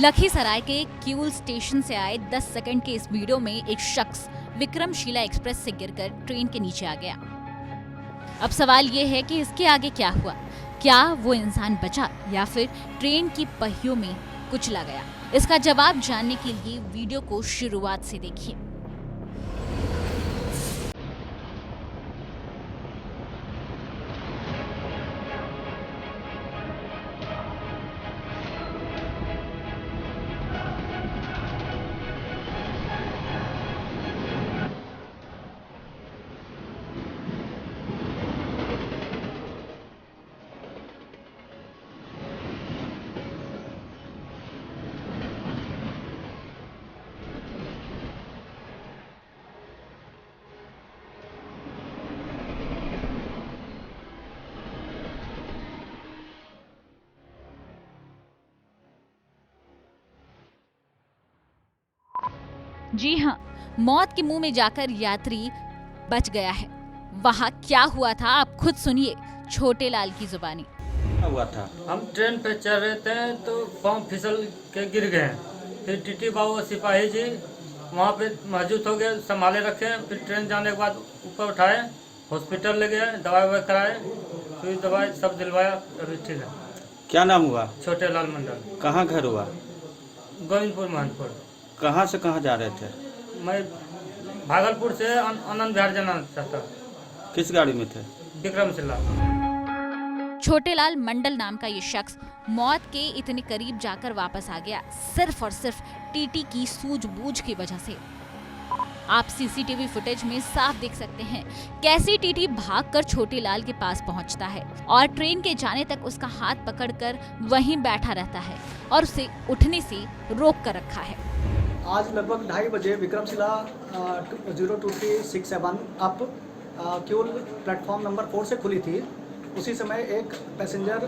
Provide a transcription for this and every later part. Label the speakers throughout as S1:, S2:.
S1: लखीसराय के किऊल स्टेशन से आए 10 सेकंड के इस वीडियो में एक शख्स विक्रमशिला एक्सप्रेस से गिरकर ट्रेन के नीचे आ गया। अब सवाल ये है कि इसके आगे क्या हुआ? क्या वो इंसान बचा या फिर ट्रेन की पहियों में कुचला गया? इसका जवाब जानने के लिए वीडियो को शुरुआत से देखिए। जी हाँ, मौत के मुंह में जाकर यात्री बच गया है। वहाँ क्या हुआ था आप खुद सुनिए छोटे लाल की जुबानी।
S2: हुआ था,
S3: हम ट्रेन पे चढ़ रहे थे तो पाँव फिसल के गिर गए। फिर टीटी बाबू और सिपाही जी वहाँ पे मौजूद हो गए, संभाले रखे। फिर ट्रेन जाने के बाद ऊपर उठाए, हॉस्पिटल ले गए, दवाई ववाई कराए, फिर दवाई सब दिलवाया, अभी ठीक है।
S2: क्या नाम हुआ?
S3: छोटे लाल मंडल।
S2: कहाँ घर हुआ?
S3: गोविंदपुर महनपुर।
S2: कहाँ से कहाँ जा रहे थे?
S3: मैं भागलपुर से आनंद विहार जाना चाहता।
S2: किस गाड़ी में थे?
S3: विक्रमशिला।
S1: छोटे लाल मंडल नाम का ये शख्स मौत के इतने करीब जाकर वापस आ गया सिर्फ और सिर्फ टीटी की सूझबूझ की वजह से। आप सीसीटीवी फुटेज में साफ देख सकते हैं कैसे टीटी भागकर छोटे लाल के पास पहुंचता है और ट्रेन के जाने तक उसका हाथ पकड़कर वहीं बैठा रहता है और उसे उठने से रोक कर रखा है।
S4: आज लगभग 2:30 बजे Vikramshila 02367 up Kiul platform number 4 से खुली थी। उसी समय एक पैसेंजर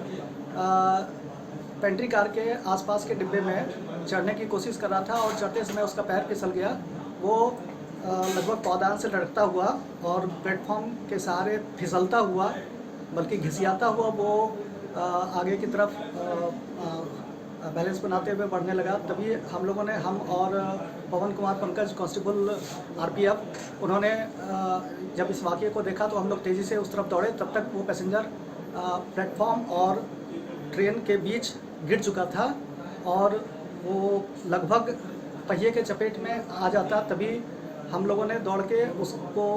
S4: पेंट्री कार के आसपास के डिब्बे में चढ़ने की कोशिश कर रहा था और चढ़ते समय उसका पैर फिसल गया। वो लगभग पौधान से लटकता हुआ और प्लेटफॉर्म के सहारे फिसलता हुआ, बल्कि घिसियाता हुआ वो आगे की तरफ बैलेंस बनाते हुए बढ़ने लगा। तभी हम लोगों ने, हम और पवन कुमार पंकज कांस्टेबल आरपीएफ, उन्होंने जब इस वाक़ये को देखा तो हम लोग तेज़ी से उस तरफ दौड़े। तब तक वो पैसेंजर प्लेटफॉर्म और ट्रेन के बीच गिर चुका था और वो लगभग पहिए के चपेट में आ जाता। तभी हम लोगों ने दौड़ के उसको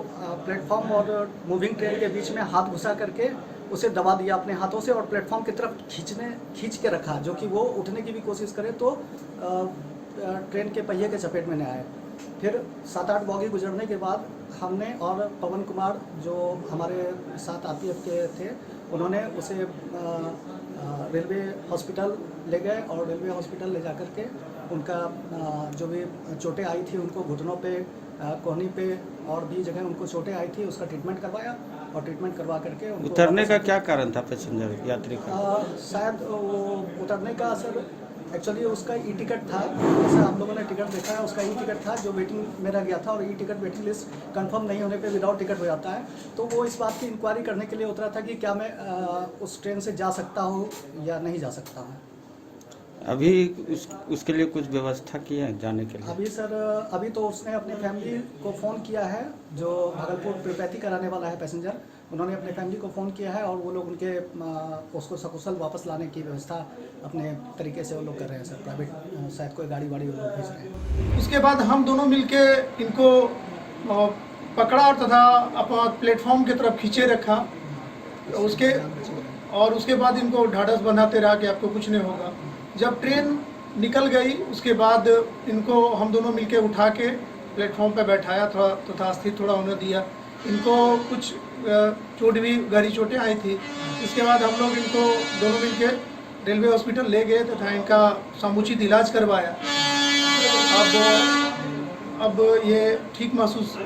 S4: प्लेटफॉर्म और मूविंग ट्रेन के बीच में हाथ घुसा करके उसे दबा दिया अपने हाथों से और प्लेटफॉर्म की तरफ खींच के रखा, जो कि वो उठने की भी कोशिश करे तो ट्रेन के पहिए के चपेट में न आए। फिर 7-8 बॉगी गुजरने के बाद हमने और पवन कुमार जो हमारे साथ आरपीएफ के थे, उन्होंने उसे रेलवे हॉस्पिटल ले गए और रेलवे हॉस्पिटल ले जाकर के उनका जो भी चोटें आई थी उनको घुटनों पे, कोहनी पे और भी जगह उनको चोटें आई थी, उसका ट्रीटमेंट करवाया और ट्रीटमेंट करवा करके
S2: उतरने का क्या कारण था पैसेंजर यात्री का?
S4: शायद वो उतरने का सर एक्चुअली उसका ई टिकट था। जैसे हम लोगों ने टिकट देखा है, उसका ई टिकट था जो वेटिंग में रह गया था और e ticket waiting list confirm नहीं होने पे विदाउट टिकट हो जाता है। तो वो इस बात की इंक्वायरी करने के लिए उतरा था कि क्या मैं उस ट्रेन से जा सकता हूँ या नहीं जा सकता हूँ।
S2: अभी उसके लिए कुछ व्यवस्था की है जाने के लिए?
S4: अभी सर, अभी तो उसने अपने फैमिली को फ़ोन किया है, जो भागलपुर प्रिपैथी कराने वाला है पैसेंजर, उन्होंने अपने फैमिली को फ़ोन किया है और वो लोग उनके उसको सकुशल वापस लाने की व्यवस्था अपने तरीके से वो लोग कर रहे हैं सर। प्राइवेट शायद कोई गाड़ी वाड़ी वो लोग भेज रहे हैं।
S5: उसके बाद हम दोनों मिलके इनको पकड़ा और तथा अपना प्लेटफॉर्म की तरफ खींचे रखा। उसके बाद इनको ढाढ़स बंधाते रहा कि आपको कुछ नहीं होगा। जब ट्रेन निकल गई उसके बाद इनको हम दोनों मिलके उठा के प्लेटफॉर्म पे बैठाया, थोड़ा तथा स्थिर थोड़ा होने दिया। इनको कुछ चोट भी, गहरी चोटें आई थी। इसके बाद हम लोग इनको दोनों मिलके रेलवे हॉस्पिटल ले गए तथा इनका समुचित इलाज करवाया। अब ये ठीक महसूस,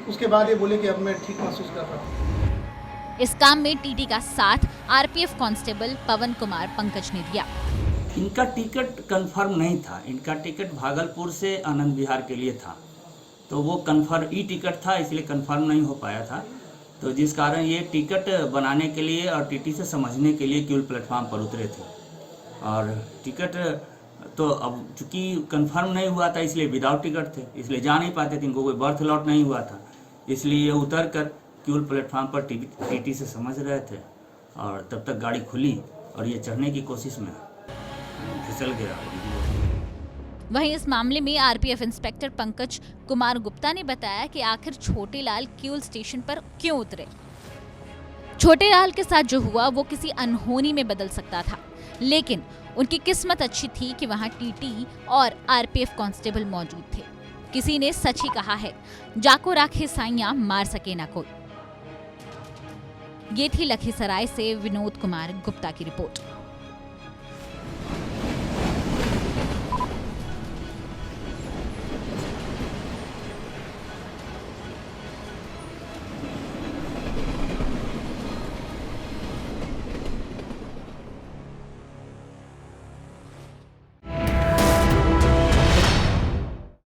S5: उसके बाद ये बोले कि अब मैं ठीक महसूस कर रहा हूँ।
S1: इस काम में टीटी का साथ आरपीएफ कांस्टेबल पवन कुमार पंकज ने दिया।
S6: इनका टिकट कंफर्म नहीं था। इनका टिकट भागलपुर से आनंद विहार के लिए था, तो वो कंफर्म ई टिकट था, इसलिए कंफर्म नहीं हो पाया था। तो जिस कारण ये टिकट बनाने के लिए और टीटी से समझने के लिए किऊल प्लेटफॉर्म पर उतरे थे और टिकट तो अब चूंकि कंफर्म नहीं हुआ था इसलिए विदाउट टिकट थे, इसलिए जा नहीं पाते थे, इनको कोई बर्थ अलॉट नहीं हुआ था, इसलिए ये उतर कर क्यूल प्लेटफॉर्म पर टीटी से समझ रहे थे और तब तक गाड़ी खुली और ये चढ़ने की कोशिश में फिसल गया।
S1: वहीं इस मामले में आरपीएफ इंस्पेक्टर पंकज कुमार गुप्ता ने बताया कि आखिर छोटेलाल क्यूल स्टेशन पर क्यों उतरे। छोटेलाल के साथ जो हुआ वो किसी अनहोनी में बदल सकता था, लेकिन उनकी किस्मत अच्छी थी कि वहां टीटी और आरपीएफ कांस्टेबल मौजूद थे। किसी ने सच ही कहा है, जाको राखे साइयां मार सके ना कोई। ये थी लखीसराय से विनोद कुमार गुप्ता की रिपोर्ट।